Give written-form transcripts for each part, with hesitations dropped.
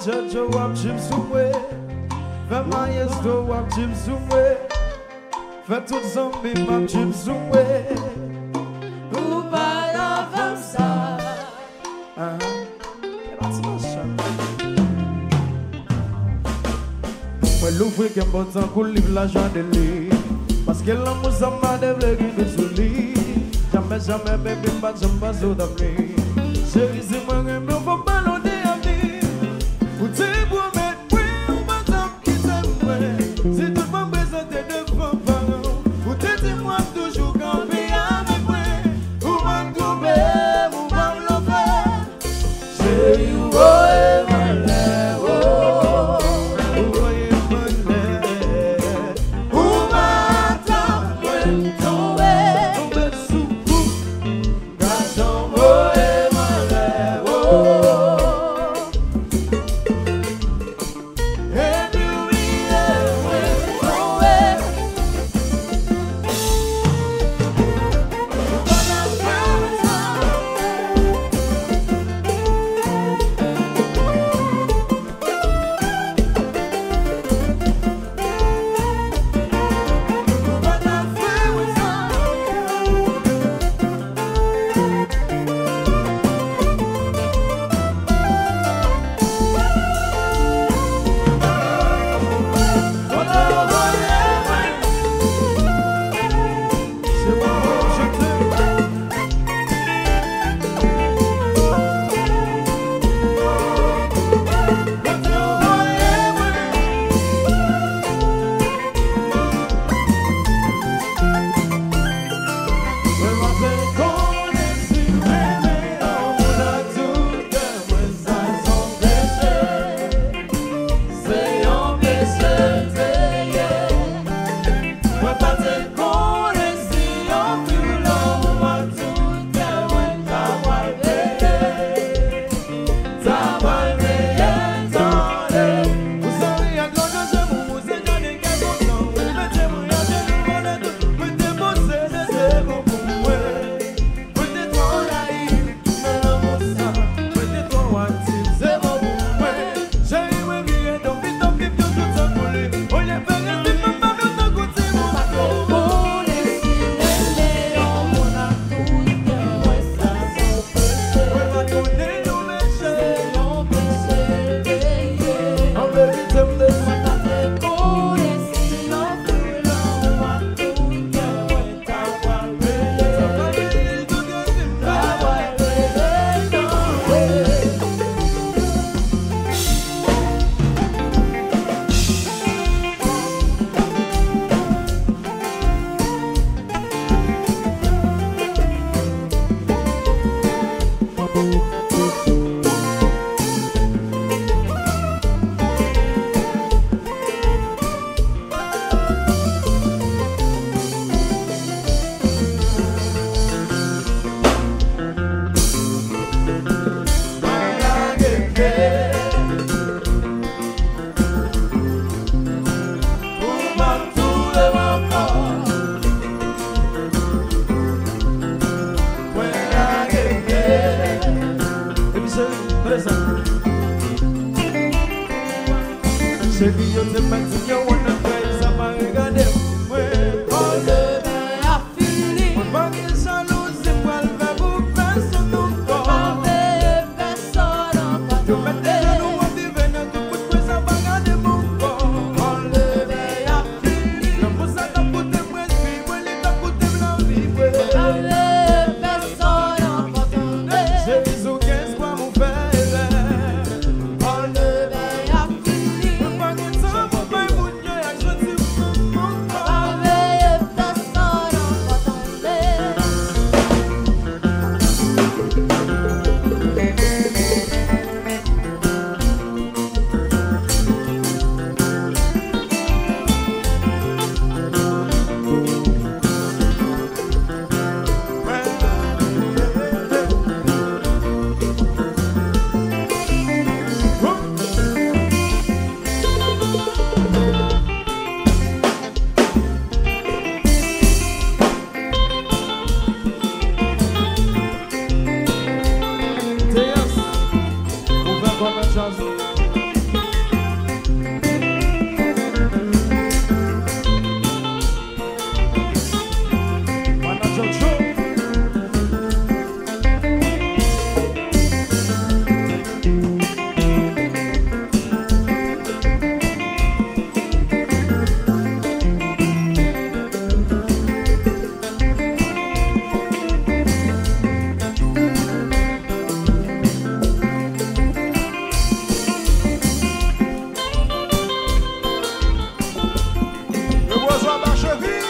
Jojo wap jim soumwe Fè maestro wap jim soumwe Fè tout zambi wap jim soumwe Ou pa l'avam sa Mwen louvri kem botan kou liv la jan de li Paske l'amou sa ma devle gen de sou li Jamais, jamais, baby, mba jamba zo dam li Chéri, si mwen gen mwen fò balon de ami Ou te promet mwen, ou mwen tap ki te mwen Si tout mwen prezente devant paran Ou te di mwen toujou kampi avek mwen Ou mwen koube, ou mwen lope Chéri, ou voye mwen lè, ou voye mwen lè Ou mwen tap mwen tombe Tombe sou kou Gachon voye mwen lè, Chérie, yo te menti, yo wanna play, ça m'a regardé mwen. Quand le bain a fini Mwen pa ki jaloux, se pral ve pou person nou kon. Pa veye personne an pa Yo mette genou an vive nan tout bout kwe sa pa gade moun kon. Quand le bain a fini Nan pou sa ta pote mwen spi, mwen li ta pote mwen vi mwen. Pa veye personne an pa tombe Chérie, sou kes kwa moun fè lè. Quand le bain a fini Mwen pa ki sa moun fè Bourgeois Bacherie.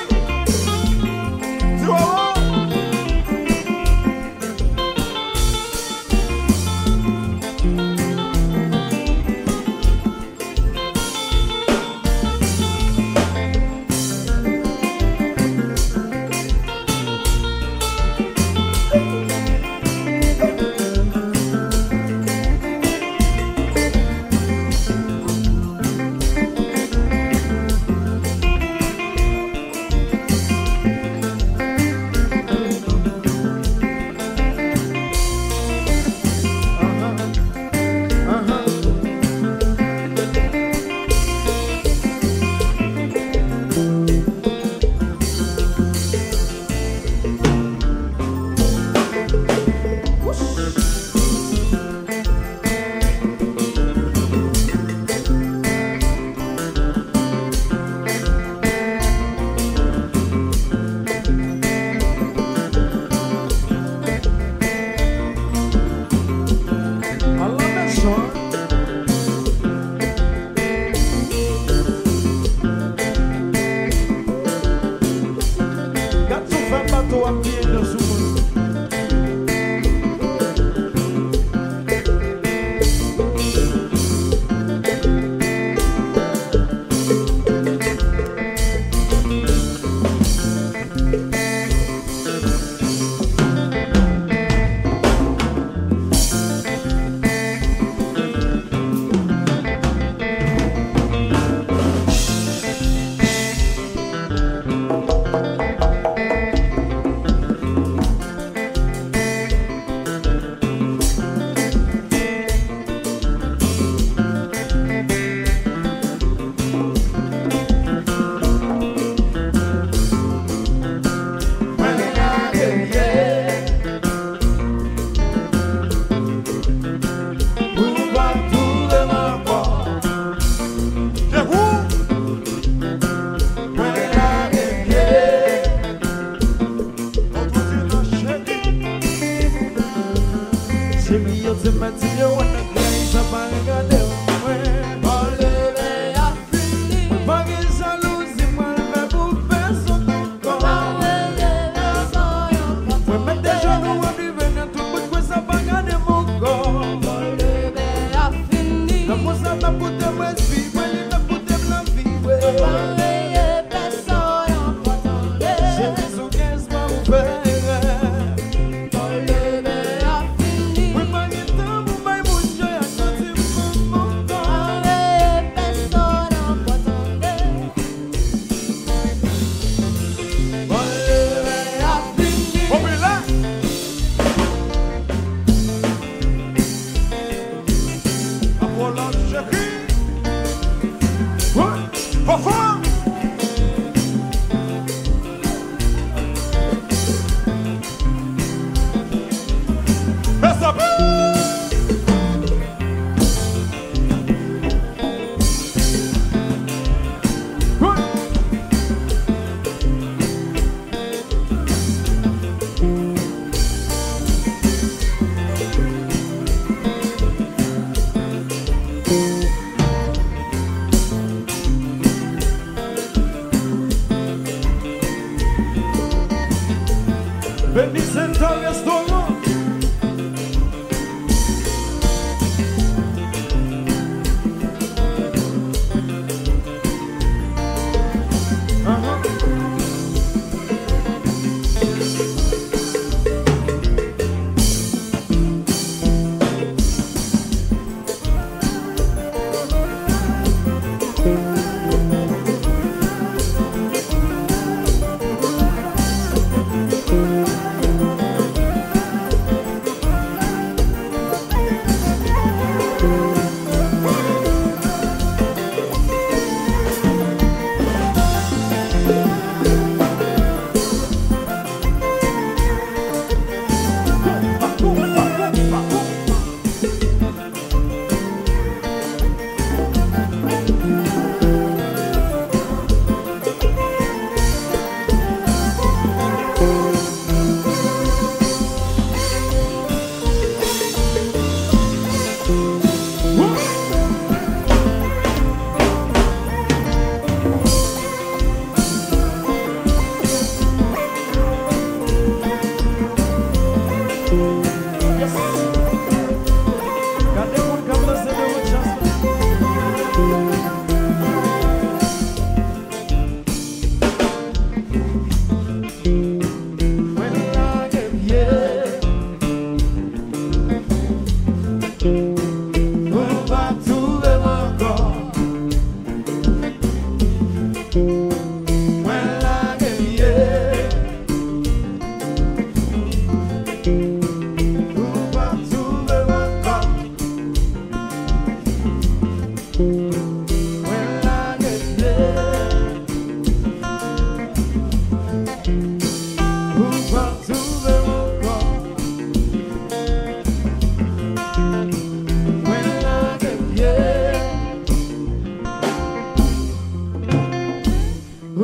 Voye O.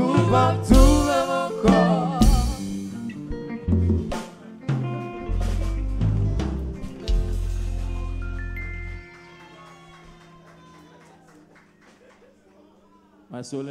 ou pas tout même encore. Ma soul